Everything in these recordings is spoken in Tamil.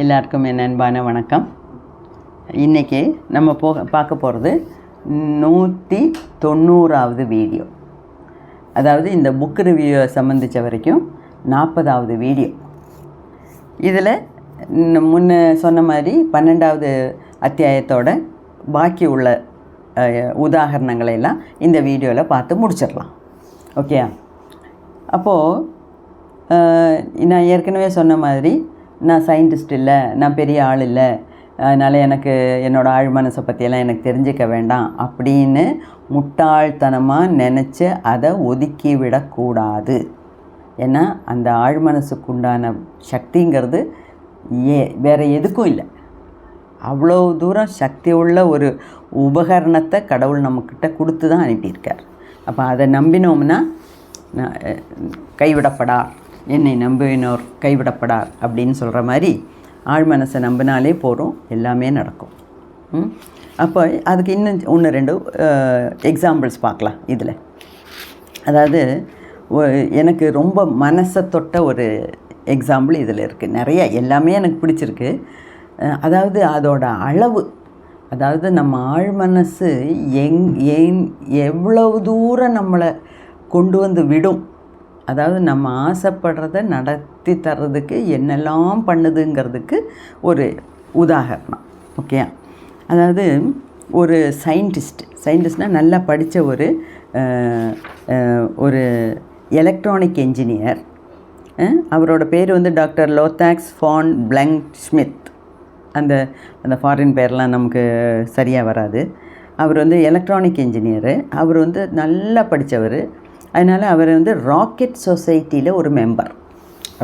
எல்லாருக்கும் என் அன்பான வணக்கம். இன்றைக்கி நம்ம பார்க்க போகிறது 190வது வீடியோ. அதாவது இந்த புக் ரிவ்யூவை சம்மந்தித்த வரைக்கும் 40வது வீடியோ. இதில் முன்ன சொன்ன மாதிரி 12வது அத்தியாயத்தோட பாக்கி உள்ள உதாரணங்களையெல்லாம் இந்த வீடியோவில் பார்த்து முடிச்சிடலாம். ஓகே, அப்போது நான் ஏற்கனவே சொன்ன மாதிரி நான் சயின்டிஸ்ட் இல்லை, நான் பெரிய ஆள் இல்லை, அதனால் எனக்கு என்னோடய ஆழ் மனசை பற்றியெல்லாம் எனக்கு தெரிஞ்சிக்க வேண்டாம் அப்படின்னு முட்டாள்தனமாக நினச்சி அதை ஒதுக்கி விடக்கூடாது. ஏன்னா அந்த ஆழ் மனசுக்கு உண்டான சக்திங்கிறது வேறு எதுக்கும் இல்லை. அவ்வளோ தூரம் சக்தி உள்ள ஒரு உபகரணத்தை கடவுள் நம்மக்கிட்ட கொடுத்து தான் அனுப்பியிருக்கார். அப்போ அதை நம்பினோம்னா கைவிடப்படார், என்னை நம்பினோர் கைவிடப்படார் அப்படின்னு சொல்கிற மாதிரி ஆழ் மனசை நம்பினாலே போகிறோம், எல்லாமே நடக்கும். அப்போ அதுக்கு இன்னும் 1-2 எக்ஸாம்பிள்ஸ் பார்க்கலாம் இதில். அதாவது எனக்கு ரொம்ப மனசை தொட்ட ஒரு எக்ஸாம்பிள் இதில் இருக்குது. நிறைய எல்லாமே எனக்கு பிடிச்சிருக்கு. அதாவது அதோட அளவு, அதாவது நம்ம ஆழ் மனசு எவ்வளவு தூரம் நம்மளை கொண்டு வந்து விடும், அதாவது நம்ம ஆசைப்படுறத நடத்தி தர்றதுக்கு என்னெல்லாம் பண்ணுதுங்கிறதுக்கு ஒரு உதாரணம். ஓகே, அதாவது ஒரு சயின்டிஸ்ட்னால் நல்லா படித்த ஒரு எலக்ட்ரானிக் என்ஜினியர். அவரோட பேர் வந்து டாக்டர் லோத்தாக்ஸ் ஃபான் பிளங்க் ஸ்மித். அந்த ஃபாரின் பேர்லாம் நமக்கு சரியாக வராது. அவர் வந்து எலக்ட்ரானிக் என்ஜினியரு. அவர் வந்து நல்லா படித்தவர். அதனால் அவர் வந்து ராக்கெட் சொசைட்டியில் ஒரு மெம்பர்,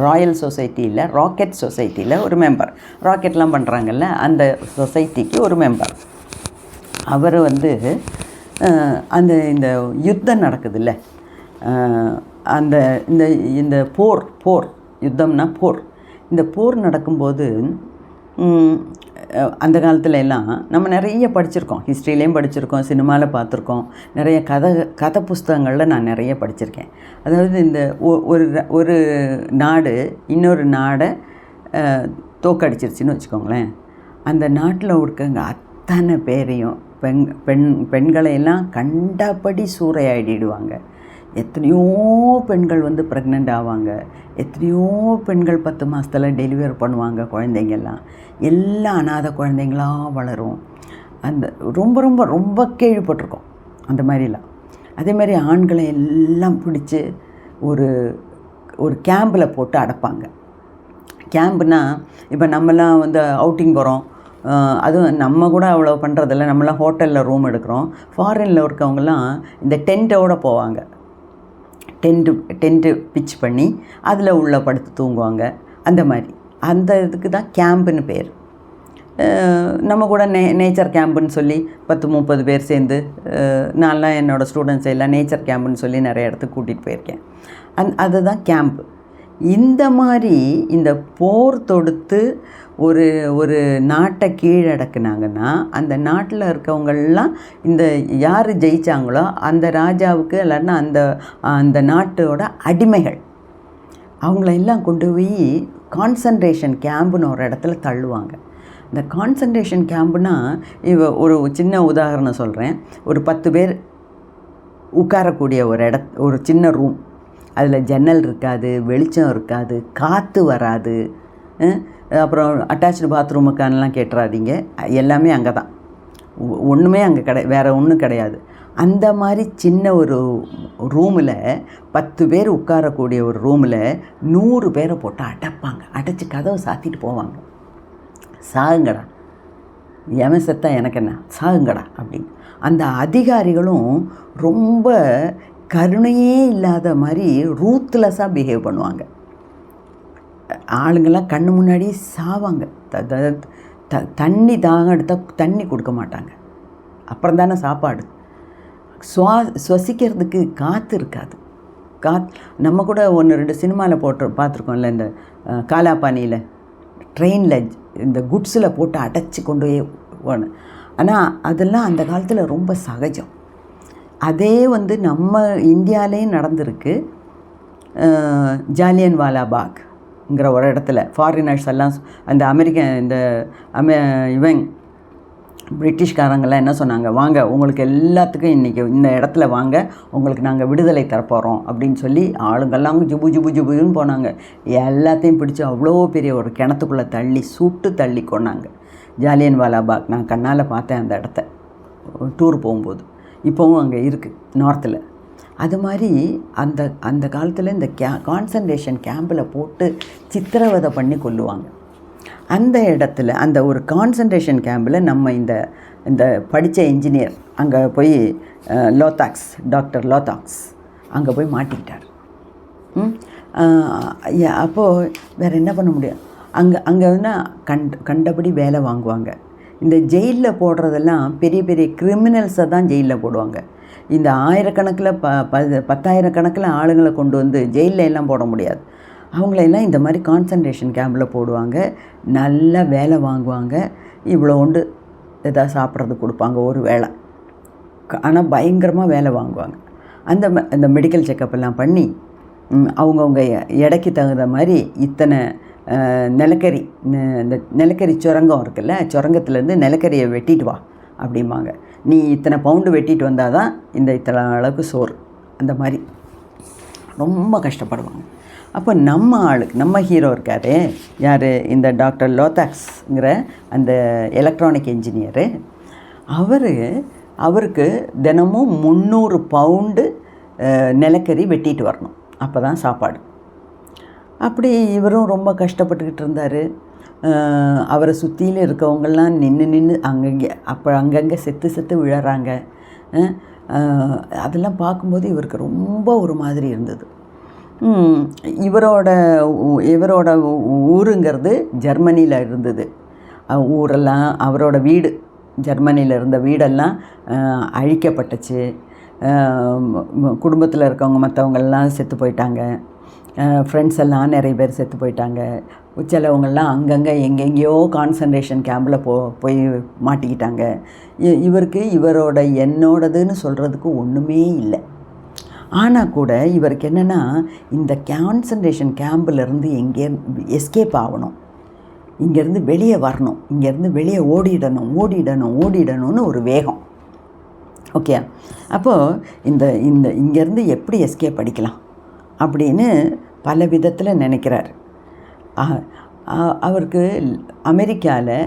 ராயல் சொசைட்டியில் ராக்கெட் சொசைட்டியில் ஒரு மெம்பர். ராக்கெட்லாம் பண்ணுறாங்கல்ல, அந்த சொசைட்டிக்கு ஒரு மெம்பர். அவர் வந்து இந்த யுத்தம் நடக்குதுல்ல, அந்த இந்த போர் யுத்தம்னா போர். இந்த போர் நடக்கும்போது அந்த காலத்தில் எல்லாம் நம்ம நிறைய படிச்சிருக்கோம், ஹிஸ்ட்ரியிலையும் படிச்சிருக்கோம், சினிமாவில் பார்த்துருக்கோம், நிறைய கதை புஸ்தகங்களில் நான் நிறைய படிச்சிருக்கேன். அதாவது இந்த ஒரு நாடு இன்னொரு நாடை தோக்கடிச்சிருச்சுன்னு வச்சுக்கோங்களேன். அந்த நாட்டில் இருக்கவங்க அத்தனை பேரையும் பெண்களையெல்லாம் கண்டபடி சூறையாடிடுவாங்க. எத்தனையோ பெண்கள் வந்து ப்ரெக்னென்ட் ஆவாங்க, எத்தனையோ பெண்கள் 10 மாதத்தில் டெலிவரி பண்ணுவாங்க. குழந்தைங்கள்லாம் எல்லாம் அனாதை குழந்தைங்களாக வளரும். அந்த ரொம்ப ரொம்ப ரொம்ப கேள்விப்பட்டிருக்கோம் அந்த மாதிரிலாம். அதே மாதிரி ஆண்களை எல்லாம் பிடிச்சி ஒரு கேம்பில் போட்டு அடைப்பாங்க. கேம்புனால் இப்போ நம்மலாம் வந்து அவுட்டிங் போகிறோம், அதுவும் நம்ம கூட அவ்வளோ பண்ணுறதில்ல, நம்மளாம் ஹோட்டலில் ரூம் எடுக்கிறோம். ஃபாரினில் இருக்கவங்கலாம் இந்த டென்ட்டோடு போவாங்க. டென்ட்டு பிச் பண்ணி அதில் உள்ள படுத்து தூங்குவாங்க. அந்த மாதிரி அந்த இதுக்கு தான் கேம்புன்னு பேர். நம்ம கூட நேச்சர் கேம்புன்னு சொல்லி 10-30 பேர் சேர்ந்து, நான்லாம் என்னோடய ஸ்டூடெண்ட்ஸ் எல்லாம் நேச்சர் கேம்புன்னு சொல்லி நிறைய இடத்துக்கு கூட்டிகிட்டு போயிருக்கேன். அதுதான் கேம்பு. இந்த மாதிரி இந்த போர் தொடுத்து ஒரு நாட்டை கீழடக்குனாங்கன்னா அந்த நாட்டில் இருக்கவங்கள்லாம் இந்த யார் ஜெயித்தாங்களோ அந்த ராஜாவுக்கு இல்லைன்னா அந்த நாட்டோட அடிமைகள், அவங்களெல்லாம் கொண்டு போய் கான்சன்ட்ரேஷன் கேம்புன்னு ஒரு இடத்துல தள்ளுவாங்க. இந்த கான்சன்ட்ரேஷன் கேம்புனா ஒரு சின்ன உதாரணம் சொல்கிறேன். ஒரு 10 பேர் உட்காரக்கூடிய ஒரு சின்ன ரூம். அதில் ஜன்னல் இருக்காது, வெளிச்சம் இருக்காது, காற்று வராது. அப்புறம் அட்டாச்சு பாத்ரூமுக்கானலாம் கேட்டுறாதீங்க, எல்லாமே அங்கே தான், ஒன்றுமே அங்கே வேறு ஒன்றும் கிடையாது. அந்த மாதிரி சின்ன ஒரு ரூமில் 10 பேர் உட்காரக்கூடிய ஒரு ரூமில் 100 பேரை போட்டு அடைப்பாங்க. அடைச்சி கதவை சாத்திட்டு போவாங்க. சாகுங்கடா, எவன் செத்தா எனக்கு என்ன, சாகுங்கடா அப்படின்னு. அந்த அதிகாரிகளும் ரொம்ப கருணையே இல்லாத மாதிரி ரூத்லெஸ்ஸாக பிஹேவ் பண்ணுவாங்க. ஆளுங்கள்லாம் கண்ணு முன்னாடி சாவாங்க. தண்ணி தாகம் எடுத்தால் தண்ணி கொடுக்க மாட்டாங்க. அப்புறம் தானே சாப்பாடு. சுவாசிக்கிறதுக்கு காற்று இருக்காது. நம்ம கூட 1-2 சினிமாவில் பார்த்துருக்கோம்ல, இந்த காலாபானியில் ட்ரெயினில் இந்த குட்ஸில் போட்டு அடைச்சி கொண்டு போய். ஆனால் அதெல்லாம் அந்த காலத்தில் ரொம்ப சகஜம். அதே வந்து நம்ம இந்தியாவிலே நடந்திருக்கு. ஜாலியன்வாலா பாக் லாபாக்ங்கிற ஒரு இடத்துல ஃபாரினர்ஸ் எல்லாம் அந்த இவன் பிரிட்டிஷ்காரங்கெல்லாம் என்ன சொன்னாங்க, வாங்க உங்களுக்கு எல்லாத்துக்கும் இன்றைக்கி இந்த இடத்துல வாங்க, உங்களுக்கு நாங்கள் விடுதலை தரப்போகிறோம் அப்படின்னு சொல்லி ஆளுங்கெல்லாம் ஜுபு ஜுபு ஜுபுன்னு போனாங்க. எல்லாத்தையும் பிடிச்சி அவ்வளோ பெரிய ஒரு கிணத்துக்குள்ளே தள்ளி சுட்டு தள்ளி கொண்டாங்க. ஜாலியன் வாலாபாக் நான் கண்ணால் பார்த்தேன் அந்த இடத்த டூர் போகும்போது. இப்போவும் அங்கே இருக்குது நார்த்தில். அது மாதிரி அந்த காலத்தில் இந்த கான்சன்ட்ரேஷன் கேம்பில் போட்டு சித்திரவதை பண்ணி கொல்லுவாங்க. அந்த இடத்துல அந்த ஒரு கான்சன்ட்ரேஷன் கேம்பில் நம்ம இந்த படித்த இன்ஜினியர் அங்கே போய் டாக்டர் லோதாக்ஸ் அங்கே போய் மாட்டிக்கிட்டார். அப்போது வேறு என்ன பண்ண முடியும்? அங்கே வந்து கண்டபடி வேலை வாங்குவாங்க. இந்த ஜெயிலில் போடுறதெல்லாம் பெரிய பெரிய கிரிமினல்ஸை தான் ஜெயிலில் போடுவாங்க. இந்த ஆயிரக்கணக்கில் 10,000 கணக்கில் ஆளுங்களை கொண்டு வந்து ஜெயிலில் எல்லாம் போட முடியாது. அவங்களெல்லாம் இந்த மாதிரி கான்சன்ட்ரேஷன் கேம்பில் போடுவாங்க. நல்லா வேலை வாங்குவாங்க. இவ்வளோ உண்டு எதாவது சாப்பிட்றது கொடுப்பாங்க ஒரு வேளை. ஆனால் பயங்கரமாக வேலை வாங்குவாங்க. அந்த மெடிக்கல் செக்கப் எல்லாம் பண்ணி அவங்கவுங்க எடைக்கு தகுந்த மாதிரி இத்தனை நிலக்கரி, இந்த நிலக்கரி சுரங்கம் இருக்குல்ல, சுரங்கத்துலேருந்து நிலக்கரியை வெட்டிட்டு வா அப்படிம்பாங்க. நீ இத்தனை பவுண்டு வெட்டிட்டு வந்தால் தான் இத்தனை அளவுக்கு சோறு. அந்த மாதிரி ரொம்ப கஷ்டப்படுவாங்க. அப்போ நம்ம ஹீரோ இருக்கார் யார், இந்த டாக்டர் லோதாக்ஸ்ங்கிற அந்த எலக்ட்ரானிக் இன்ஜினியரு. அவருக்கு தினமும் 300 பவுண்டு நிலக்கரி வெட்டிட்டு வரணும். அப்போ தான் சாப்பாடு. அப்படி இவரும் ரொம்ப கஷ்டப்பட்டுக்கிட்டு இருந்தார். அவரை சுற்றியில் இருக்கவங்கெல்லாம் நின்று அங்கங்கே செத்து விழறாங்க. அதெல்லாம் பார்க்கும்போது இவருக்கு ரொம்ப ஒரு மாதிரி இருந்தது. இவரோட ஊருங்கிறது ஜெர்மனியில் இருந்தது. ஊரெல்லாம் அவரோட வீடு, ஜெர்மனியில் இருந்த வீடெல்லாம் அழிக்கப்பட்டுச்சு. குடும்பத்தில் இருக்கவங்க மற்றவங்கெல்லாம் செத்து போயிட்டாங்க. ஃப்ரெண்ட்ஸ் எல்லாம் நிறைய பேர் செத்து போயிட்டாங்க. சிலவங்கள்லாம் அங்கங்கே எங்கெங்கேயோ கான்சன்ட்ரேஷன் கேம்பில் போய் மாட்டிக்கிட்டாங்க. இவருக்கு என்னோடதுன்னு சொல்கிறதுக்கு ஒன்றுமே இல்லை. ஆனால் கூட இவருக்கு என்னென்னா, இந்த கான்சன்ட்ரேஷன் கேம்பிலேருந்து எஸ்கேப் ஆகணும், இங்கேருந்து வெளியே வரணும், இங்கேருந்து வெளியே ஓடிடணும்னு ஒரு வேகம். ஓகே, அப்போது இங்கேருந்து எப்படி எஸ்கேப் அடிக்கலாம் அப்படின்னு பல விதத்தில் நினைக்கிறார். அவருக்கு அமெரிக்காவில்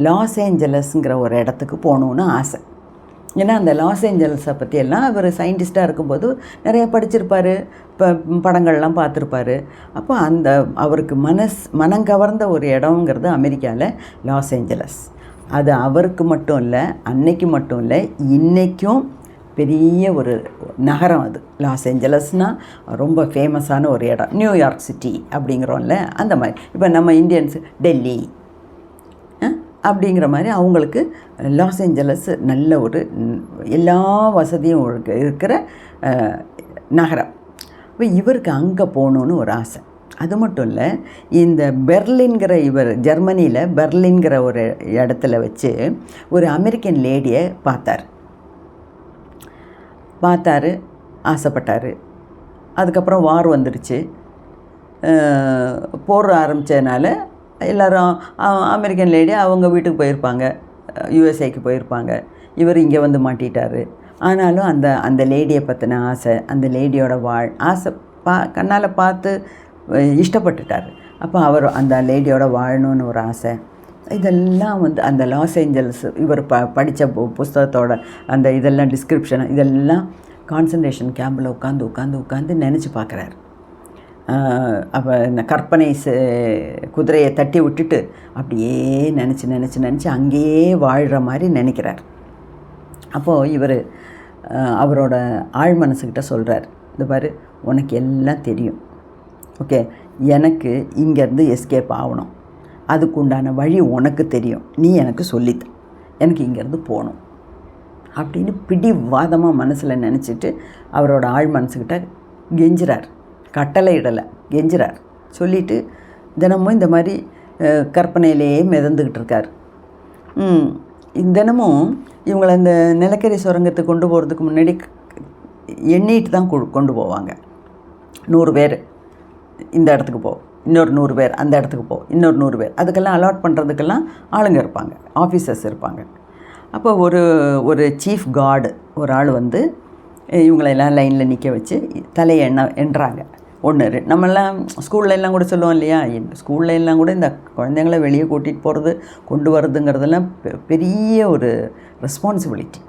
லாஸ் ஏஞ்சலஸ்ங்கிற ஒரு இடத்துக்கு போகணுன்னு ஆசை. ஏன்னா அந்த லாஸ் ஏஞ்சல்ஸை பற்றியெல்லாம் அவர் சயின்டிஸ்ட்டாக இருக்கும்போது நிறைய படிச்சிருப்பார், இப்போ படங்கள்லாம் பார்த்துருப்பார். அப்போ அவருக்கு மனங்கவர்ந்த ஒரு இடங்கிறது அமெரிக்காவில் லாஸ் ஏஞ்சலஸ். அது அவருக்கு மட்டும் இல்லை, அன்னைக்கு மட்டும் இல்லை, இன்றைக்கும் பெரிய ஒரு நகரம் அது. லாஸ் ஏஞ்சலஸ்னால் ரொம்ப ஃபேமஸான ஒரு இடம். நியூயார்க் சிட்டி அப்படிங்கிறோம்ல, அந்த மாதிரி. இப்போ நம்ம இந்தியன்ஸு டெல்லி அப்படிங்கிற மாதிரி அவங்களுக்கு லாஸ் ஏஞ்சலஸ் நல்ல ஒரு எல்லா வசதியும் இருக்கிற நகரம். இப்போ இவருக்கு அங்கே போகணுன்னு ஒரு ஆசை. அது மட்டும் இல்லை, இந்த பெர்லின்கிற ஜெர்மனியில் பெர்லின்கிற ஒரு இடத்துல வச்சு ஒரு அமெரிக்கன் லேடியை பார்த்தாரு, ஆசைப்பட்டார். அதுக்கப்புறம் வார் வந்துடுச்சு. போர் ஆரம்பித்ததுனால எல்லோரும் அமெரிக்கன் லேடி அவங்க வீட்டுக்கு போயிருப்பாங்க, யூஎஸ்ஏக்கு போயிருப்பாங்க. இவர் இங்கே வந்து மாட்டிட்டார். ஆனாலும் அந்த லேடியை பற்றின ஆசை, அந்த லேடியோட ஆசை கண்ணால் பார்த்து இஷ்டப்பட்டுட்டார். அப்போ அவர் அந்த லேடியோட வாழணுன்னு ஒரு ஆசை. இதெல்லாம் வந்து அந்த லாஸ் ஏஞ்சல்ஸ் இவர் படித்த புஸ்தகத்தோட அந்த இதெல்லாம் டிஸ்கிரிப்ஷன், இதெல்லாம் கான்சன்ட்ரேஷன் கேம்பில் உட்காந்து நினச்சி பார்க்குறாரு. அப்போ இந்த கற்பனை குதிரையை தட்டி விட்டுட்டு அப்படியே நினச்சி அங்கேயே வாழ்கிற மாதிரி நினைக்கிறார். அப்போது இவர் அவரோட ஆழ் மனசுக்கிட்ட சொல்கிறார், இந்த பாரு, உனக்கு எல்லாம் தெரியும், ஓகே, எனக்கு இங்கேருந்து எஸ்கேப் ஆகணும், அதுக்கு உண்டான வழி உனக்கு தெரியும், நீ எனக்கு சொல்லித்த, எனக்கு இங்கேருந்து போகணும் அப்படின்னு பிடிவாதமாக மனசில் நினச்சிட்டு அவரோட ஆழ் மனசுக்கிட்ட கெஞ்சுறார். கட்டளை இடலை, கெஞ்சுறார். சொல்லிவிட்டு தினமும் இந்த மாதிரி கற்பனையிலேயே மிதந்துக்கிட்டு இருக்கார். தினமும் இவங்களை இந்த நிலக்கரி சுரங்கத்துக்கு கொண்டு போகிறதுக்கு முன்னாடி எண்ணிட்டு தான் கொண்டு போவாங்க. 100 பேர் இந்த இடத்துக்கு இன்னொரு 100 பேர் அந்த இடத்துக்கு போ, இன்னொரு 100 பேர், அதுக்கெல்லாம் அலாட் பண்ணுறதுக்கெல்லாம் ஆளுங்க இருப்பாங்க, ஆஃபீஸர்ஸ் இருப்பாங்க. அப்போ ஒரு சீஃப் கார்டு ஒரு ஆள் வந்து இவங்களெல்லாம் லைனில் நிற்க வச்சு தலையை எண்ணுறாங்க. 1 2 நம்மெல்லாம் ஸ்கூல்ல எல்லாம் கூட சொல்லுவோம் இல்லையா, ஸ்கூல்ல எல்லாம் கூட இந்த குழந்தைங்கள வெளியே கூட்டிகிட்டு போகிறது கொண்டு வரதுங்கிறதெல்லாம் பெரிய ஒரு ரெஸ்பான்சிபிலிட்டி.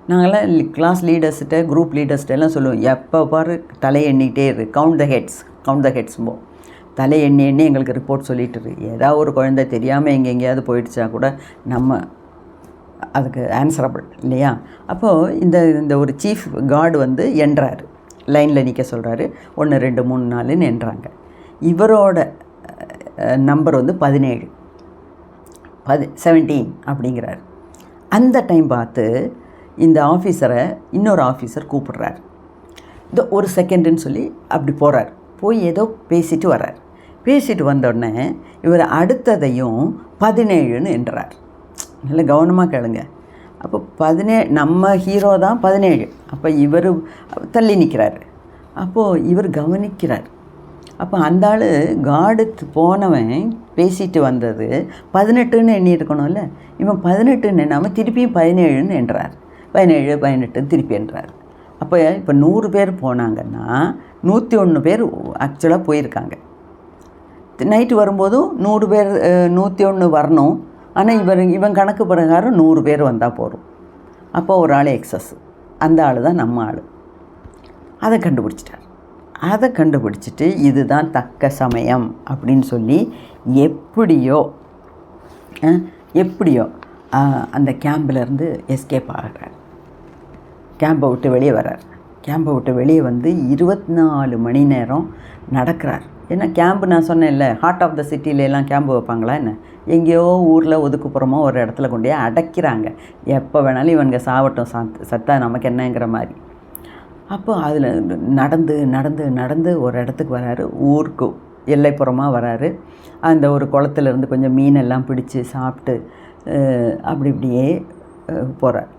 நாங்கள்லாம் கிளாஸ் லீடர்ஸ்கிட்ட குரூப் லீடர்ஸ்கிட்ட எல்லாம் சொல்லுவோம், எப்போ பாரு தலையை எண்ணிக்கிட்டே இரு, கவுண்ட் த ஹெட்ஸ்போ, தலை எண்ணி எங்களுக்கு ரிப்போர்ட் சொல்லிட்டு இரு. ஏதாவது ஒரு குழந்தை தெரியாமல் எங்கேயாவது போயிடுச்சா கூட நம்ம அதுக்கு ஆன்சரபிள் இல்லையா. அப்போது இந்த ஒரு சீஃப் கார்டு வந்து எண்ணுறாரு, லைனில் நிற்க சொல்கிறாரு. 1 2 3 4ன்னு எண்ணுறாங்க. இவரோட நம்பர் வந்து 17 அப்படிங்கிறாரு. அந்த டைம் பார்த்து இந்த ஆஃபீஸரை இன்னொரு ஆஃபீஸர் கூப்பிடுறாரு. இந்த 1 செகண்டுன்னு சொல்லி அப்படி போகிறார். போய் ஏதோ பேசிட்டு வர்றார். பேசிட்டு வந்தோடனே இவர் அடுத்ததையும் 17ன்னு எண்ணுறார். நல்லா கவனமாக கேளுங்க. அப்போ 17 நம்ம ஹீரோ தான் 17. அப்போ இவர் தள்ளி நிற்கிறாரு. அப்போது இவர் கவனிக்கிறார். அப்போ அந்த ஆள் கார்டு போனவன் பேசிட்டு வந்தது 18ன்னு எண்ணி இருக்கணும்ல. இவன் 18ன்னு எண்ணாமல் திருப்பியும் 17ன்னு எண்ணுறார். 17 18 திருப்பி எண்ணுறார். அப்போ இப்போ 100 பேர் போனாங்கன்னா 101 பேர் ஆக்சுவலாக போயிருக்காங்க. நைட்டு வரும்போதும் 100 பேர் 101 வரணும். ஆனால் இவன் கணக்கு பிரகாரம் 100 பேர் வந்தால் போதும். அப்போ ஒரு ஆள் எக்ஸஸ், அந்த ஆள் தான் நம்ம ஆள். அதை கண்டுபிடிச்சிட்டார். அதை கண்டுபிடிச்சிட்டு இதுதான் தக்க சமயம் அப்படின்னு சொல்லி எப்படியோ அந்த கேம்பிலேருந்து எஸ்கேப் ஆகிறார். கேம்பை விட்டு வெளியே வர்றார். கேம்பை விட்டு வெளியே வந்து 24 மணி நேரம் நடக்கிறார். ஏன்னா கேம்பு நான் சொன்னேன்ல, ஹார்ட் ஆஃப் த சிட்டிலெலாம் கேம்பு வைப்பாங்களா என்ன, எங்கேயோ ஊரில் ஒதுக்குப்புறமா ஒரு இடத்துல கொண்டு போய் அடைக்கிறாங்க. எப்போ வேணாலும் இவனுங்க சாவட்டும், சத்தா நமக்கு என்னங்கிற மாதிரி. அப்போ அதில் நடந்து ஒரு இடத்துக்கு வராரு. ஊருக்கு எல்லைப்புறமாக வராரு. அந்த ஒரு குளத்துலேருந்து கொஞ்சம் மீனெல்லாம் பிடிச்சி சாப்பிட்டு இப்படியே போகிறார்.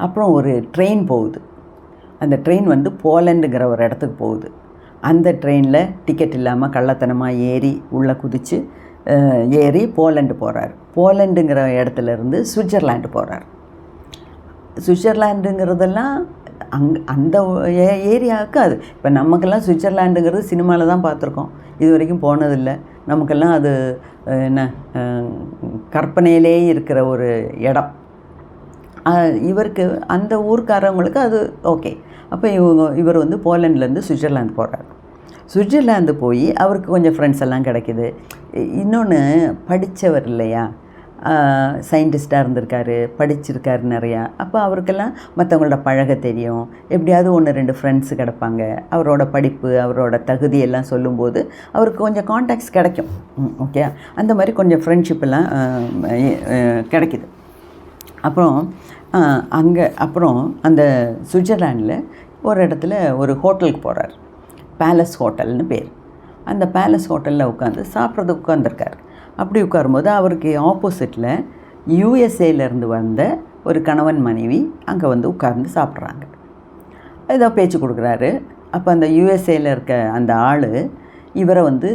அப்புறம் ஒரு ட்ரெயின் போகுது. அந்த ட்ரெயின் வந்து போலண்டுங்கிற ஒரு இடத்துக்கு போகுது. அந்த ட்ரெயினில் டிக்கெட் இல்லாமல் கள்ளத்தனமாக உள்ளே குதித்து ஏறி போலண்டு போகிறார். போலண்டுங்கிற இடத்துலேருந்து சுவிட்சர்லாண்டு போகிறார். சுவிட்சர்லாண்டுங்கிறதெல்லாம் அந்த ஏரியாவுக்கு அது இப்போ நமக்கெல்லாம் சுவிட்சர்லாண்டுங்கிறது சினிமாவில் தான் பார்த்துருக்கோம், இது வரைக்கும் போனதில்லை. நமக்கெல்லாம் அது என்ன கற்பனையிலே இருக்கிற ஒரு இடம். இவருக்கு அந்த ஊர்க்காரவங்களுக்கு அது ஓகே. அப்போ இவர் வந்து போலண்ட்லேருந்து சுவிட்சர்லாந்து போகிறார். சுவிட்சர்லாந்து போய் அவருக்கு கொஞ்சம் ஃப்ரெண்ட்ஸ் எல்லாம் கிடைக்கிது. இன்னொன்று படித்தவர் இல்லையா, சயின்டிஸ்டாக இருந்திருக்காரு, படிச்சிருக்காரு நிறையா. அப்போ அவருக்கெல்லாம் மற்றவங்களோட பழக தெரியும். எப்படியாவது 1 2 ஃப்ரெண்ட்ஸு கிடப்பாங்க. அவரோட படிப்பு அவரோட தகுதியெல்லாம் சொல்லும்போது அவருக்கு கொஞ்சம் கான்டாக்ட்ஸ் கிடைக்கும். ஓகே, அந்த மாதிரி கொஞ்சம் ஃப்ரெண்ட்ஷிப்பெல்லாம் கிடைக்கிது. அப்புறம் அந்த சுவிட்சர்லாண்டில் ஒரு இடத்துல ஒரு ஹோட்டலுக்கு போகிறார். பேலஸ் ஹோட்டல்னு பேர். அந்த பேலஸ் ஹோட்டலில் உட்காந்து சாப்பிட்றதுக்கு உட்காந்துருக்கார். அப்படி உட்காரும்போது அவருக்கு ஆப்போசிட்டில் யூஎஸ்ஏலேருந்து வந்த ஒரு கணவன் மனைவி அங்கே வந்து உட்கார்ந்து சாப்பிட்றாங்க. ஏதோ பேச்சு கொடுக்குறாரு. அப்போ அந்த யூஎஸ்ஏயில் இருக்க அந்த ஆள் இவரை வந்து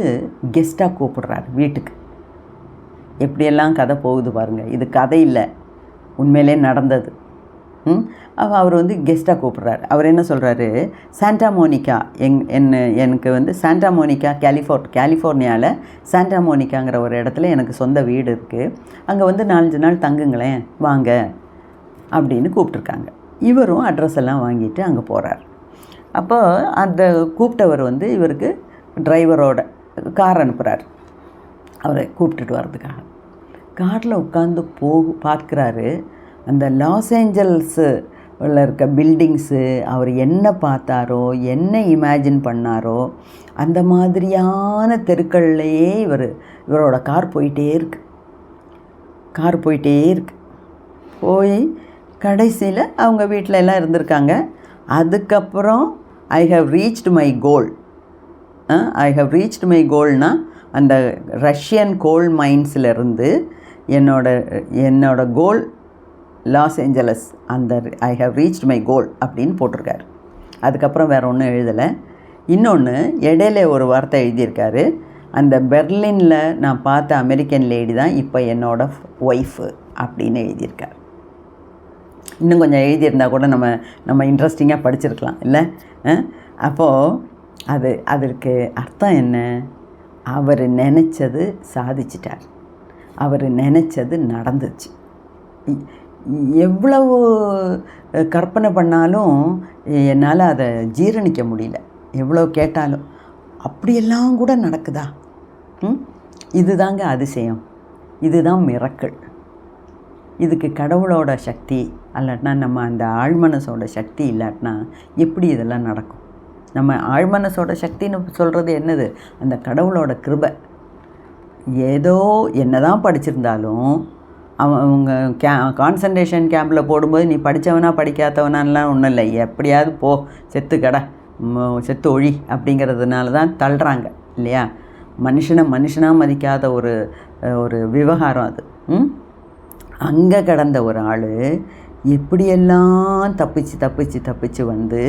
கெஸ்ட்டாக கூப்பிடுறாரு வீட்டுக்கு. எப்படியெல்லாம் கதை போகுது பாருங்கள். இது கதை இல்லை, உண்மையிலே நடந்தது. அவர் வந்து கெஸ்ட்டாக கூப்பிட்றாரு. அவர் என்ன சொல்கிறாரு, சாண்டா மோனிகா எனக்கு வந்து சாண்டா மோனிகா கலிஃபோர்னியாவில் சாண்டா மோனிகாங்கிற ஒரு இடத்துல எனக்கு சொந்த வீடு இருக்குது, அங்கே வந்து 4 நாள் தங்குங்களேன் வாங்க அப்படின்னு கூப்பிட்ருக்காங்க. இவரும் அட்ரஸ் எல்லாம் வாங்கிட்டு அங்கே போகிறார். அப்போ அந்த கூப்பிட்டவர் வந்து இவருக்கு டிரைவரோட கார் அனுப்புகிறார் அவரை கூப்பிட்டுட்டு வர்றதுக்காக. காரில் உட்காந்து பார்க்குறாரு. அந்த லாஸ் ஏஞ்சல்ஸு இருக்க பில்டிங்ஸு அவர் என்ன பார்த்தாரோ, என்ன இமேஜின் பண்ணாரோ, அந்த மாதிரியான தெருக்கள்லையே இவரோட கார் போயிட்டே இருக்கு. போய் கடைசியில் அவங்க வீட்டில் எல்லாம் இருந்திருக்காங்க. அதுக்கப்புறம் ஐ ஹவ் ரீச்டு மை கோல்னால் அந்த ரஷ்யன் கோல் மைன்ஸிலிருந்து என்னோட கோல் லாஸ் ஏஞ்சலஸ், அந்த I have reached my goal அப்படின்னு போட்டிருக்காரு. அதுக்கப்புறம் வேறு ஒன்றும் எழுதலை. இன்னொன்று இடையில ஒரு வார்த்தை எழுதியிருக்காரு, அந்த பெர்லினில் நான் பார்த்த அமெரிக்கன் லேடி தான் இப்போ என்னோடய ஒய்ஃபு அப்படின்னு எழுதியிருக்கார். இன்னும் கொஞ்சம் எழுதியிருந்தால் கூட நம்ம இன்ட்ரெஸ்டிங்காக படிச்சிருக்கலாம் இல்லை? அப்போது அதற்கு அர்த்தம் என்ன? அவர் நினச்சது சாதிச்சிட்டார், அவர் நினச்சது நடந்துச்சு. எவ்வளவு கற்பனை பண்ணாலும் என்னால் அதை ஜீரணிக்க முடியல, எவ்வளோ கேட்டாலும். அப்படியெல்லாம் கூட நடக்குதா? இதுதாங்க அதிசயம், இதுதான் மிரக்கிள். இதுக்கு கடவுளோட சக்தி இல்லாட்டினா நம்ம அந்த ஆழ்மனசோட சக்தி இல்லாட்டினா எப்படி இதெல்லாம் நடக்கும்? நம்ம ஆழ்மனசோட சக்தின்னு சொல்கிறது என்னது? அந்த கடவுளோட கிருபை. ஏதோ என்ன தான் படிச்சிருந்தாலும் அவங்க கான்சன்ட்ரேஷன் கேம்பில் போடும்போது நீ படித்தவனா படிக்காதவனான்லாம் ஒன்றும் இல்லை, எப்படியாவது போ, செத்து ஒழி அப்படிங்கிறதுனால தான் தள்ளுறாங்க இல்லையா? மனுஷனாக மதிக்காத ஒரு விவகாரம் அது. அங்கே கடந்த ஒரு ஆள் எப்படியெல்லாம் தப்பிச்சு வந்து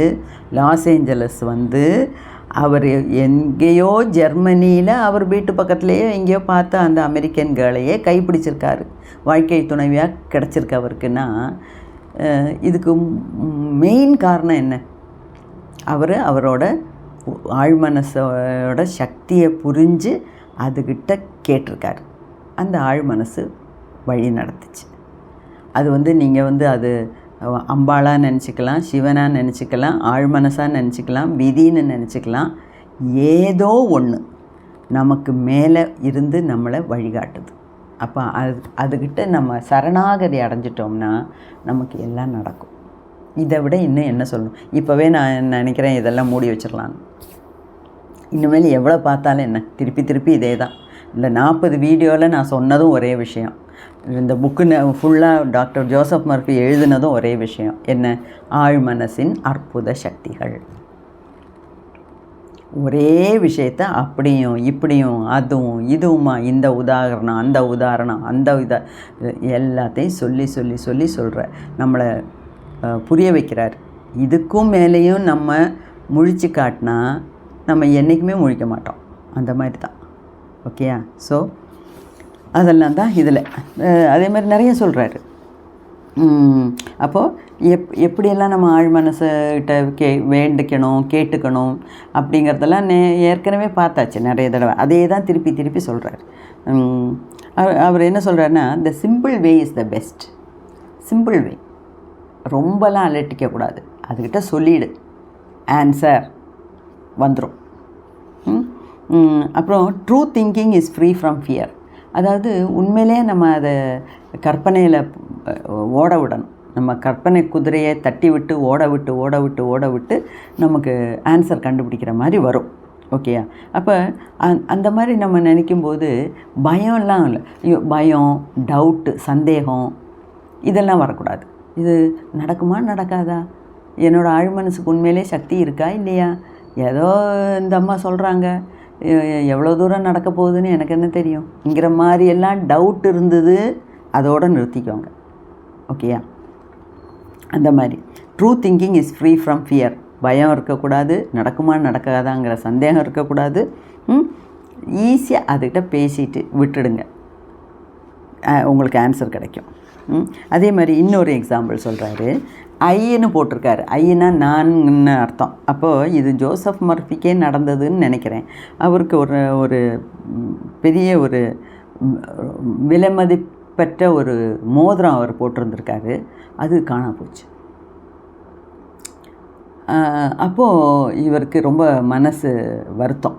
லாஸ் ஏஞ்சலஸ் வந்து அவர் எங்கேயோ ஜெர்மனியில் அவர் வீட்டு பக்கத்துலேயே எங்கேயோ பார்த்து அந்த அமெரிக்கன் கேர்ளையே கைப்பிடிச்சிருக்காரு, வாழ்க்கை துணைவியாக கிடச்சிருக்கு அவருக்குன்னா இதுக்கு மெயின் காரணம் என்ன? அவரோட ஆழ்மனசோட சக்தியை புரிஞ்சு அதுக்கிட்ட கேட்டிருக்காரு. அந்த ஆழ்மனசு வழி நடத்துச்சு. அது நீங்கள் அது அம்பாளாக நினச்சிக்கலாம், சிவனாக நினச்சிக்கலாம், ஆழ்மனசாக நினச்சிக்கலாம், விதின்னு நினச்சிக்கலாம். ஏதோ ஒன்று நமக்கு மேலே இருந்து நம்மளை வழிகாட்டுது. அப்போ அதுக்கிட்ட நம்ம சரணாகதி அடைஞ்சிட்டோம்னா நமக்கு எல்லாம் நடக்கும். இதை விட இன்னும் என்ன சொல்லணும்? இப்போவே நான் நினைக்கிறேன் இதெல்லாம் மூடி வச்சிடலான்னு. இனிமேல் எவ்வளோ பார்த்தாலும் என்ன, திருப்பி இதே தான். இந்த 40 வீடியோவில் நான் சொன்னதும் ஒரே விஷயம், இந்த புக்கு ஃபுல்லாக டாக்டர் ஜோசப் மர்ஃபி எழுதினதும் ஒரே விஷயம் என்ன? ஆழ்மனசின் அற்புத சக்திகள். ஒரே விஷயத்தை அப்படியும் இப்படியும் அதுவும் இதுவுமா, இந்த உதாரணம் அந்த உதாரணம் அந்த எல்லாத்தையும் சொல்லி சொல்கிற நம்மளை புரிய வைக்கிறார். இதுக்கும் மேலேயும் நம்ம முழிச்சு காட்டினா நம்ம என்றைக்குமே முழிக்க மாட்டோம். அந்த மாதிரி தான். ஓகேயா? ஸோ அதெல்லாம் தான் இதில் அதே மாதிரி நிறைய சொல்கிறாரு. அப்போது எப்படியெல்லாம் நம்ம ஆழ் மனசுகிட்ட வேண்டிக்கணும், கேட்டுக்கணும் அப்படிங்கிறதெல்லாம் ஏற்கனவே பார்த்தாச்சு நிறைய தடவை. அதே தான் திருப்பி சொல்கிறார். அவர் என்ன சொல்கிறாருன்னா, the simple way is the best. Simple way, ரொம்பலாம் அலட்டிக்கக்கூடாது. அதுக்கிட்ட சொல்லிவிடு, ஆன்சர் வந்துடும். அப்புறம் true thinking is free from fear. அதாவது உண்மையிலே நம்ம அதை கற்பனையில் ஓட விடணும். நம்ம கற்பனை குதிரையை தட்டி விட்டு ஓட விட்டு நமக்கு ஆன்சர் கண்டுபிடிக்கிற மாதிரி வரும். ஓகேயா? அப்போ அந்த மாதிரி நம்ம நினைக்கும்போது பயம்லாம் இல்லை. பயம், டவுட்டு, சந்தேகம் இதெல்லாம் வரக்கூடாது. இது நடக்குமா நடக்காதா, என்னோடய ஆழ்மனசுக்கு உண்மையிலே சக்தி இருக்கா இல்லையா, ஏதோ இந்த அம்மா சொல்கிறாங்க, எவ்வளோ தூரம் நடக்க போகுதுன்னு எனக்கு என்ன தெரியும்ங்கிற மாதிரியெல்லாம் டவுட் இருந்தது, அதோடு நிறுத்திக்கோங்க. ஓகேயா? அந்த மாதிரி true thinking is free from fear. பயம் இருக்கக்கூடாது, நடக்குமா நடக்காதாங்கிற சந்தேகம் இருக்கக்கூடாது. ஈஸியாக அதுக்கிட்ட பேசிட்டு விட்டுடுங்க, உங்களுக்கு ஆன்சர் கிடைக்கும். அதே மாதிரி இன்னொரு எக்ஸாம்பிள் சொல்கிறாரு. ஐன்னு போட்டிருக்காரு. ஐன்னா நான்னு அர்த்தம். அப்போது இது ஜோசப் மர்ஃபிக்கே நடந்ததுன்னு நினைக்கிறேன். அவருக்கு ஒரு பெரிய ஒரு விலைமதிப்பற்ற ஒரு மோதிரம் அவர் போட்டிருந்திருக்காரு, அது காணா போச்சு. அப்போது இவருக்கு ரொம்ப மனசு வருத்தம்.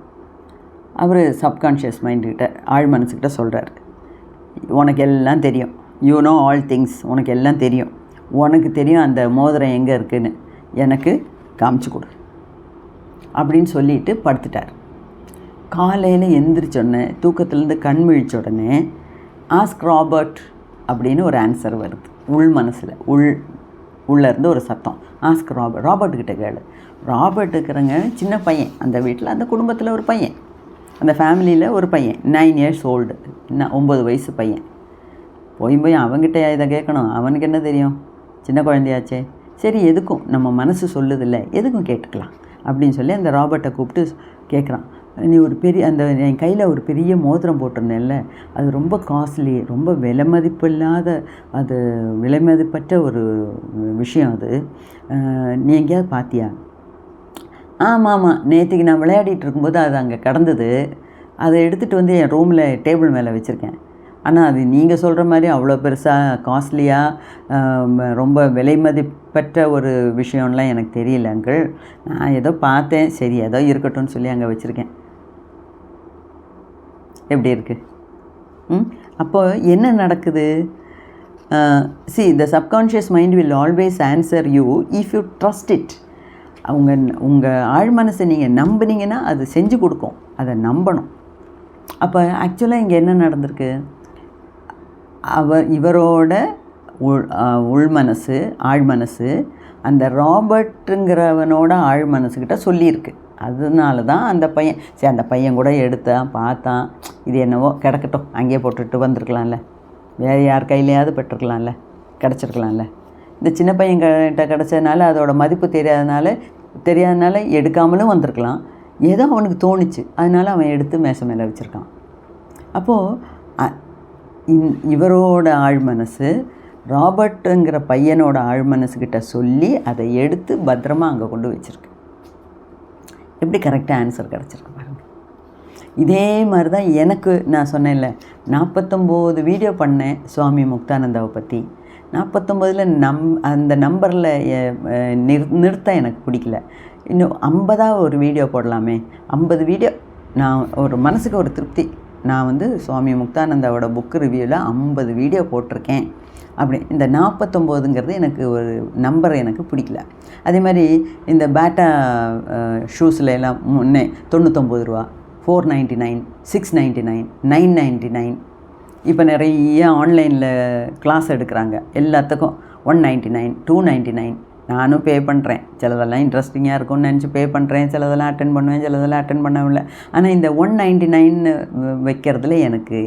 அவர் சப்கான்ஷியஸ் மைண்டுக்கிட்ட, ஆழ் மனசுக்கிட்ட சொல்கிறார், உனக்கு எல்லாம் தெரியும், யூ நோ ஆல் திங்ஸ், உனக்கு எல்லாம் தெரியும், உனக்கு தெரியும் அந்த மோதிரம் எங்கே இருக்குதுன்னு, எனக்கு காமிச்சு கொடு அப்படின்னு சொல்லிட்டு படுத்துட்டார். காலையில் எந்திரிச்சோடனே, தூக்கத்துலேருந்து கண் முழிச்ச உடனே ஆஸ்க் ராபர்ட் அப்படின்னு ஒரு ஆன்சர் வருது. உள் மனசில் உள்ளேருந்து ஒரு சத்தம், ஆஸ்க் ராபர்ட்டுக்கிட்ட கேளு. ராபர்ட் இருக்கிறங்க சின்ன பையன், அந்த வீட்டில் அந்த குடும்பத்தில் ஒரு பையன், அந்த ஃபேமிலியில் ஒரு பையன், 9 years old, 9 வயசு பையன். போய் அவங்ககிட்ட இதை கேட்கணும், அவனுக்கு என்ன தெரியும், சின்ன குழந்தையாச்சே. சரி, எதுக்கும் நம்ம மனசு சொல்லுதில்ல, எதுக்கும் கேட்டுக்கலாம் அப்படின்னு சொல்லி அந்த ராபர்ட்டை கூப்பிட்டு கேட்குறான். நீ ஒரு பெரிய அந்த என் கையில் ஒரு பெரிய மோதிரம் போட்டிருந்தேன்ல, அது ரொம்ப காஸ்ட்லி, ரொம்ப விலை மதிப்பில்லாத, அது விலை மதிப்பற்ற ஒரு விஷயம் அது. நீ எங்கேயாவது பார்த்தியா? ஆமாம், நேற்றுக்கு நான் விளையாடிட்டு இருக்கும்போது அது அங்கே கடந்தது. அதை எடுத்துகிட்டு வந்து என் ரூமில் டேபிள் மேலே வச்சுருக்கேன். ஆனால் அது நீங்கள் சொல்கிற மாதிரி அவ்வளோ பெருசாக காஸ்ட்லியாக ரொம்ப விலை மதிப்பற்ற ஒரு விஷயம்லாம் எனக்கு தெரியல அங்கிள். நான் ஏதோ பார்த்தேன், சரி ஏதோ இருக்கட்டும்னு சொல்லி அங்கே வச்சுருக்கேன். எப்படி இருக்குது? அப்போ என்ன நடக்குது? the subconscious mind will always answer you if you trust it. உங்கள் ஆழ் மனசை நீங்கள் நம்பினீங்கன்னா அது செஞ்சு கொடுக்கும். அதை நம்பணும். அப்போ ஆக்சுவலாக இங்கே என்ன நடந்திருக்கு? இவரோட உள்மனசு, ஆழ்மனசு அந்த ராபர்ட்டுங்கிறவனோட ஆழ்மனசுக்கிட்ட சொல்லியிருக்கு. அதனால தான் அந்த பையன், சரி அந்த பையன் கூட எடுத்தான், பார்த்தான், இது என்னவோ கிடக்கட்டும், அங்கேயே போட்டுட்டு வந்திருக்கலாம்ல, வேறு யார் கையிலையாவது பெற்றுக்கலாம்ல, கிடச்சிருக்கலாம்ல. இந்த சின்ன பையன் கிட்ட கிடச்சதுனால அதோட மதிப்பு தெரியாதனால எடுக்காமலும் வந்திருக்கலாம். ஏதோ அவனுக்கு தோணுச்சு, அதனால் அவன் எடுத்து மேசை மேலே வச்சுருக்கான். அப்போது இவரோட ஆழ்மனசு ராபர்ட்டுங்கிற பையனோட ஆழ்மனசுக்கிட்ட சொல்லி அதை எடுத்து பத்திரமா அங்கே கொண்டு வச்சுருக்கு. எப்படி கரெக்டாக ஆன்சர் கிடச்சிருக்கு பாருங்கள். இதே மாதிரி தான் எனக்கு நான் சொன்னேன்ல, 49 வீடியோ பண்ணேன் சுவாமி முக்தானந்தாவை பற்றி. 49ல் அந்த நம்பரில் நிறுத்த எனக்கு பிடிக்கல. இன்னும் 50ஆக ஒரு வீடியோ போடலாமே. 50 வீடியோ, நான் ஒரு மனசுக்கு ஒரு திருப்தி. நான் சுவாமி முக்தானந்தாவோட புக்கு ரிவ்யூவில் 50 வீடியோ போட்டிருக்கேன். அப்படி இந்த 49ங்கிறது எனக்கு ஒரு நம்பர் எனக்கு பிடிக்கல. அதே மாதிரி இந்த பேட்டா ஷூஸில் எல்லாம் முன்னே 99 ரூபா, 499, 699, 999. இப்போ நிறைய ஆன்லைனில் கிளாஸ் எடுக்கிறாங்க, எல்லாத்துக்கும் 199, 299. நானும் பே பண்ணுறேன். சிலதெல்லாம் இன்ட்ரெஸ்டிங்காக இருக்கும்னு நினச்சி பே பண்ணுறேன், சிலதெல்லாம் அட்டன் பண்ணுவேன், சிலதெல்லாம் அட்டன் பண்ணவில்லை. ஆனால் இந்த 199 வைக்கிறதுல எனக்கு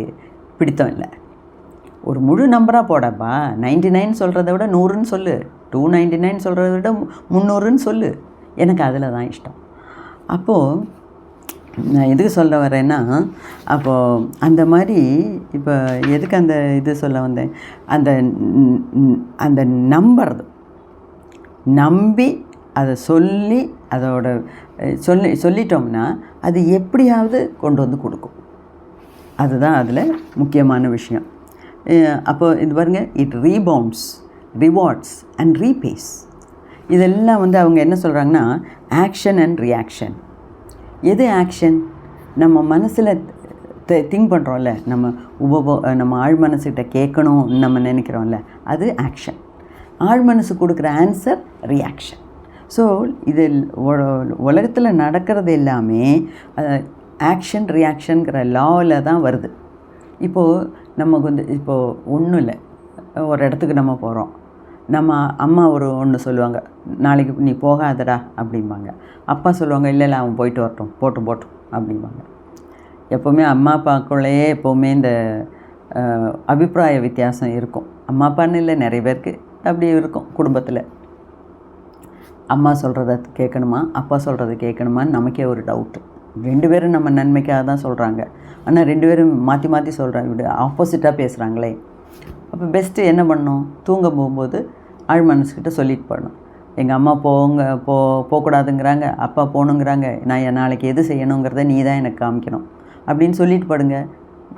பிடித்தம் இல்லை. ஒரு முழு நம்பராக போடப்பா. 99 சொல்கிறத விட 100ன்னு சொல்லு, 299 சொல்கிறத விட 300ன்னு சொல்லு. எனக்கு அதில் தான் இஷ்டம். அப்போது நான் எதுக்கு சொல்ல வரேன்னா, அப்போது அந்த மாதிரி இப்போ எதுக்கு அந்த இது சொல்ல வந்தேன், அந்த நம்பி அதை சொல்லி அதோட சொல்லிட்டோம்னா அது எப்படியாவது கொண்டு வந்து கொடுக்கும். அதுதான் அதில் முக்கியமான விஷயம். அப்போது இது பாருங்கள், it rebounds, rewards and repays. இதெல்லாம் அவங்க என்ன சொல்கிறாங்கன்னா, ஆக்ஷன் அண்ட் ரியாக்ஷன். எது ஆக்ஷன்? நம்ம மனசில் திங்க் பண்ணுறோம்ல, நம்ம ஆழ் மனசுக்கிட்ட கேட்கணும் நம்ம நினைக்கிறோம்ல, அது ஆக்ஷன். ஆழ் மனசு கொடுக்குற ஆன்சர் ரியாக்ஷன். ஸோ இது உலகத்தில் நடக்கிறது எல்லாமே ஆக்ஷன் ரியாக்ஷனுங்கிற லாவில் தான் வருது. இப்போது நமக்கு இப்போது ஒன்றும் இல்லை, ஒரு இடத்துக்கு நம்ம போகிறோம். நம்ம அம்மா ஒன்று சொல்லுவாங்க, நாளைக்கு நீ போகாதடா அப்படிம்பாங்க. அப்பா சொல்லுவாங்க, இல்லை அவன் போயிட்டு வரட்டும், போட்டும் அப்படிம்பாங்க. எப்போவுமே அம்மா அப்பாக்குள்ளேயே எப்போவுமே இந்த அபிப்பிராய வித்தியாசம் இருக்கும். அம்மா அப்பான்னு இல்லை, நிறைய பேருக்கு அப்படி இருக்கும் குடும்பத்தில். அம்மா சொல்கிறத கேட்கணுமா, அப்பா சொல்கிறத கேட்கணுமான்னு நமக்கே ஒரு டவுட்டு. 2 பேரும் நம்ம நன்மைக்காக தான் சொல்கிறாங்க, ஆனால் 2 பேரும் மாற்றி சொல்கிறாங்க, இப்படி ஆப்போசிட்டாக பேசுகிறாங்களே. அப்போ பெஸ்ட்டு என்ன பண்ணணும்? தூங்க போகும்போது ஆழ் மனசுக்கிட்ட சொல்லிட்டு போடணும். எங்கள் அம்மா போகக்கூடாதுங்கிறாங்க, அப்பா போகணுங்கிறாங்க, நான் நாளைக்கு எது செய்யணுங்கிறத நீ தான் எனக்கு காமிக்கணும் அப்படின்னு சொல்லிட்டு படுங்க.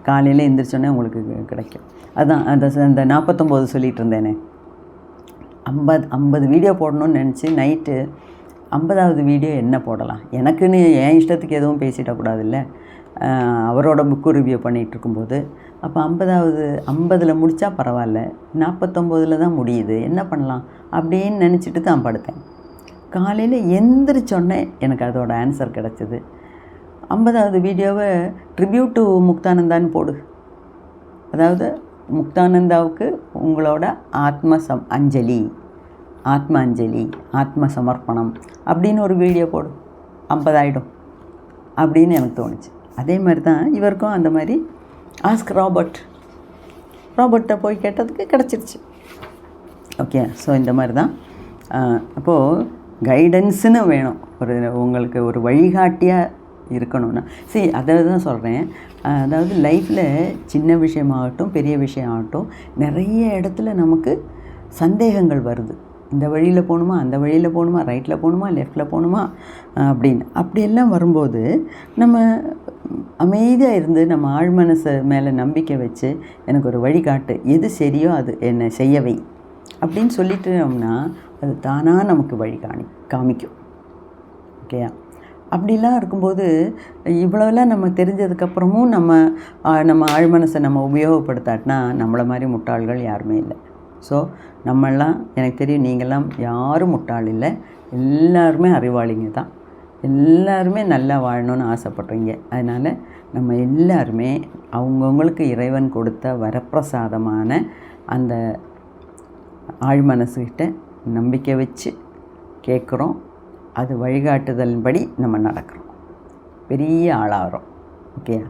காலையில் எந்திரிச்சோன்னே உங்களுக்கு கிடைக்கும். அதுதான் அந்த 49 சொல்லிகிட்டு இருந்தேனே. 50 வீடியோ போடணும்னு நினச்சி நைட்டு 50வது வீடியோ என்ன போடலாம், எனக்குன்னு என் இஷ்டத்துக்கு எதுவும் பேசிடக்கூடாதுல்ல. அவரோட புக்கு ரிவ்யூ பண்ணிகிட்டு இருக்கும்போது அப்போ 50ல் முடித்தா பரவாயில்ல, 49ல் தான் முடியுது, என்ன பண்ணலாம் அப்படின்னு நினச்சிட்டு தான் படுத்தேன். காலையில் எந்திரிச்சோடனே எனக்கு அதோட ஆன்சர் கிடச்சிது. 50வது வீடியோவை ட்ரிபியூட் டு முக்தானந்தான்னு போடு. அதாவது முக்தானந்தாவுக்கு உங்களோட ஆத்ம அஞ்சலி, ஆத்ம சமர்ப்பணம் அப்படின்னு ஒரு வீடியோ போடு, 50 ஆகிடும் அப்படின்னு எனக்கு தோணுச்சு. அதே மாதிரி தான் இவருக்கும் அந்த மாதிரி ஆஸ்க் ராபர்ட்டை போய் கேட்டதுக்கு கிடச்சிருச்சு. ஓகே, ஸோ இந்த மாதிரி தான். அப்போது கைடன்ஸுன்னு வேணும், உங்களுக்கு ஒரு வழிகாட்டியாக இருக்கணும்னா அதை தான் சொல்கிறேன். அதாவது லைஃப்பில் சின்ன விஷயமாகட்டும் பெரிய விஷயம் ஆகட்டும் நிறைய இடத்துல நமக்கு சந்தேகங்கள் வருது. இந்த வழியில் போகணுமா, அந்த வழியில் போகணுமா, ரைட்டில் போகணுமா, லெஃப்டில் போகணுமா அப்படின்னு. அப்படியெல்லாம் வரும்போது நம்ம அமைதியாக இருந்து நம்ம ஆழ்மனசு மேலே நம்பிக்கை வச்சு எனக்கு ஒரு வழிகாட்டு, எது சரியோ அது என்னை செய்யவை அப்படின்னு சொல்லிட்டோம்னா அது தானாக நமக்கு வழி காமிக்கும். ஓகேயா? அப்படிலாம் இருக்கும்போது இவ்வளோலாம் நம்ம தெரிஞ்சதுக்கப்புறமும் நம்ம ஆழ்மனசை நம்ம உபயோகப்படுத்தாட்டினா நம்மளை மாதிரி முட்டாள்கள் யாருமே இல்லை. ஸோ நம்மெல்லாம், எனக்கு தெரியும் நீங்கள்லாம் யாரும் முட்டாள் இல்லை, எல்லாருமே அறிவாளிங்க தான், எல்லாருமே நல்லா வாழணும்னு ஆசைப்படுறீங்க. அதனால் நம்ம எல்லாருமே அவங்கவுங்களுக்கு இறைவன் கொடுத்த வரப்பிரசாதமான அந்த ஆழ்மனசுக்கிட்ட நம்பிக்கை வச்சு கேட்குறோம். அது வழிகாட்டுதலின்படி நம்ம நடக்கிறோம், பெரிய ஆளாகிறோம். ஓகேயா?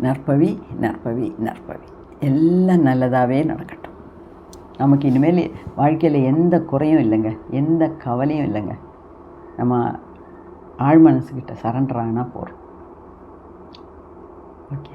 நற்பவி நற்பவி நற்பவி, எல்லாம் நல்லதாகவே நடக்கட்டும். நமக்கு இனிமேல் வாழ்க்கையில் எந்த குறையும் இல்லைங்க, எந்த கவலையும் இல்லைங்க. நம்ம ஆழ்மனசுக்கிட்ட சரண்டர் ஆனால் போகிறோம். ஓகே.